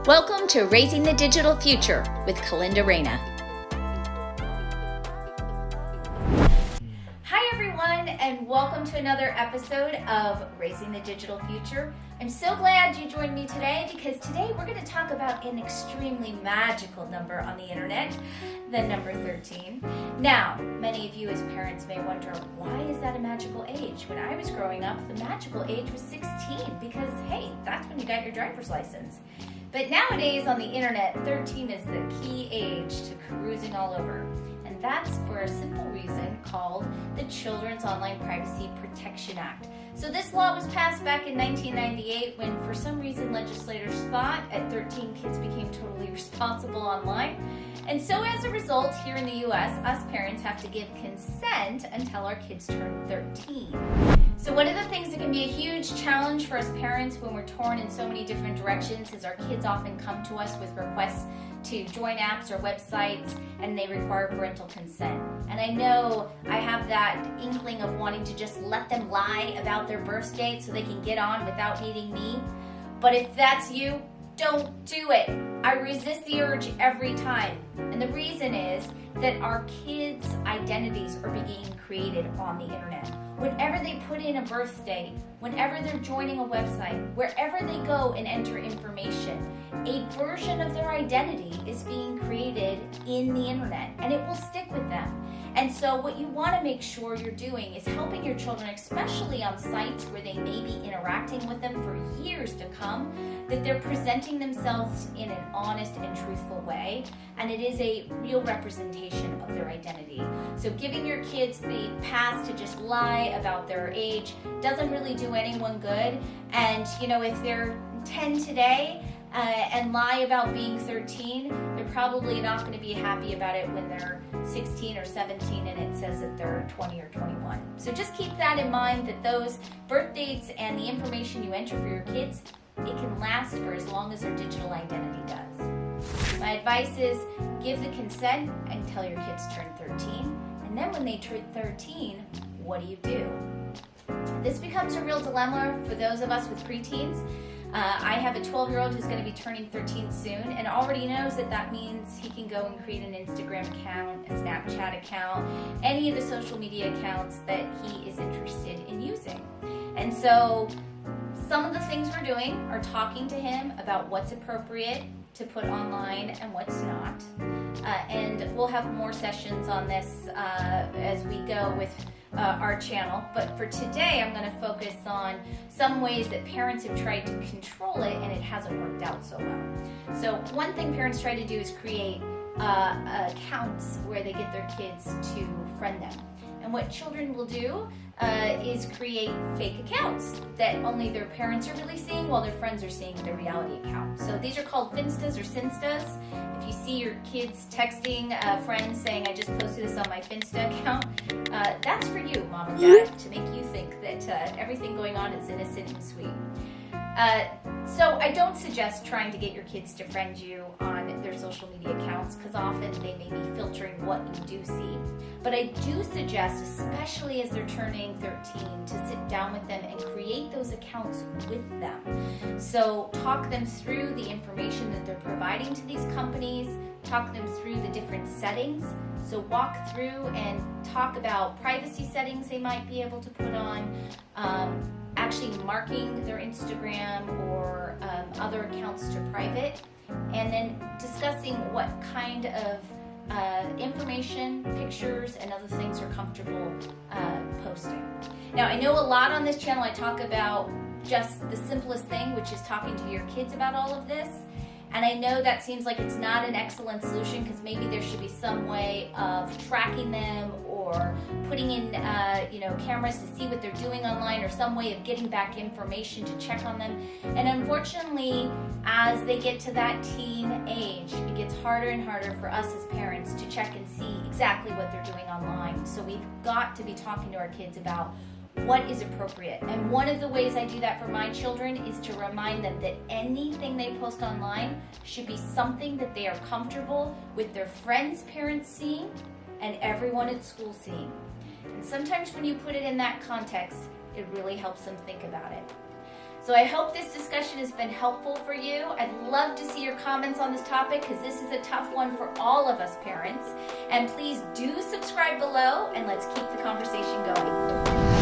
Welcome to Raising the Digital Future with Kalinda. Hi everyone, and welcome to another episode of Raising the Digital Future. I'm so glad you joined me today because today we're going to talk about an extremely magical number on the internet, the number 13. Now, many of you as parents may wonder, why is that a magical age? When I was growing up, the magical age was 16 because, hey, that's when you got your driver's license. But nowadays on the internet, 13 is the key age to cruising all over. And that's for a simple reason called the Children's Online Privacy Protection Act. So this law was passed back in 1998 when for some reason legislators thought at 13 kids became totally responsible online. And so as a result, here in the US, us parents have to give consent until our kids turn 13. So one of the things that can be a huge challenge for us parents when we're torn in so many different directions is our kids often come to us with requests to join apps or websites, and they require parental consent. And I know I have that inkling of wanting to just let them lie about their birth date so they can get on without needing me. But if that's you, don't do it. I resist the urge every time. And the reason is that our kids' identities are being created on the internet. Whenever they put in a birth date, whenever they're joining a website, wherever they go and enter information, a version of their identity is being created in the internet, and it will stick with them. And so what you want to make sure you're doing is helping your children, especially on sites where they may be interacting with them for years to come, that they're presenting themselves in an honest and truthful way, and it is a real representation of their identity. So giving your kids the pass to just lie about their age doesn't really do anyone good. And if they're 10 today and lie about being 13, they're probably not going to be happy about it when they're 16 or 17 and it says that they're 20 or 21. So just keep that in mind, that those birth dates and the information you enter for your kids, it can last for as long as their digital identity does. My advice is give the consent until your kids turn 13, and then when they turn 13, what do? This becomes a real dilemma for those of us with preteens. I have a 12-year-old who's going to be turning 13 soon and already knows that means he can go and create an Instagram account, a Snapchat account, any of the social media accounts that he is interested in using. And so some of the things we're doing are talking to him about what's appropriate to put online and what's not. And we'll have more sessions on this as we go with our channel. But for today, I'm going to focus on some ways that parents have tried to control it and it hasn't worked out so well. So one thing parents try to do is create accounts where they get their kids to friend them. And what children will do is create fake accounts that only their parents are really seeing while their friends are seeing their reality account. So these are called Finstas or Sinstas. If you see your kids texting friends saying, I just posted this on my Finsta account, that's for you, Mom and Dad, to make you think that everything going on is innocent and sweet. So I don't suggest trying to get your kids to friend you on their social media accounts because often they may be filtering what you do see. But I do suggest, especially as they're turning 13, to sit down with them and create those accounts with them. So talk them through the information that they're providing to these companies, talk them through the different settings. So walk through and talk about privacy settings they might be able to put on, actually marking their Instagram or other accounts to private, and then discussing what kind of information, pictures, and other things are comfortable posting. Now, I know a lot on this channel I talk about just the simplest thing, which is talking to your kids about all of this. And I know that seems like it's not an excellent solution because maybe there should be some way of tracking them or putting in cameras to see what they're doing online, or some way of getting back information to check on them. And unfortunately, as they get to that teen age, it gets harder and harder for us as parents to check and see exactly what they're doing online. So we've got to be talking to our kids about what is appropriate. And one of the ways I do that for my children is to remind them that anything they post online should be something that they are comfortable with their friends' parents seeing and everyone at school seeing. And sometimes when you put it in that context, it really helps them think about it. So I hope this discussion has been helpful for you. I'd love to see your comments on this topic because this is a tough one for all of us parents. And please do subscribe below and let's keep the conversation going.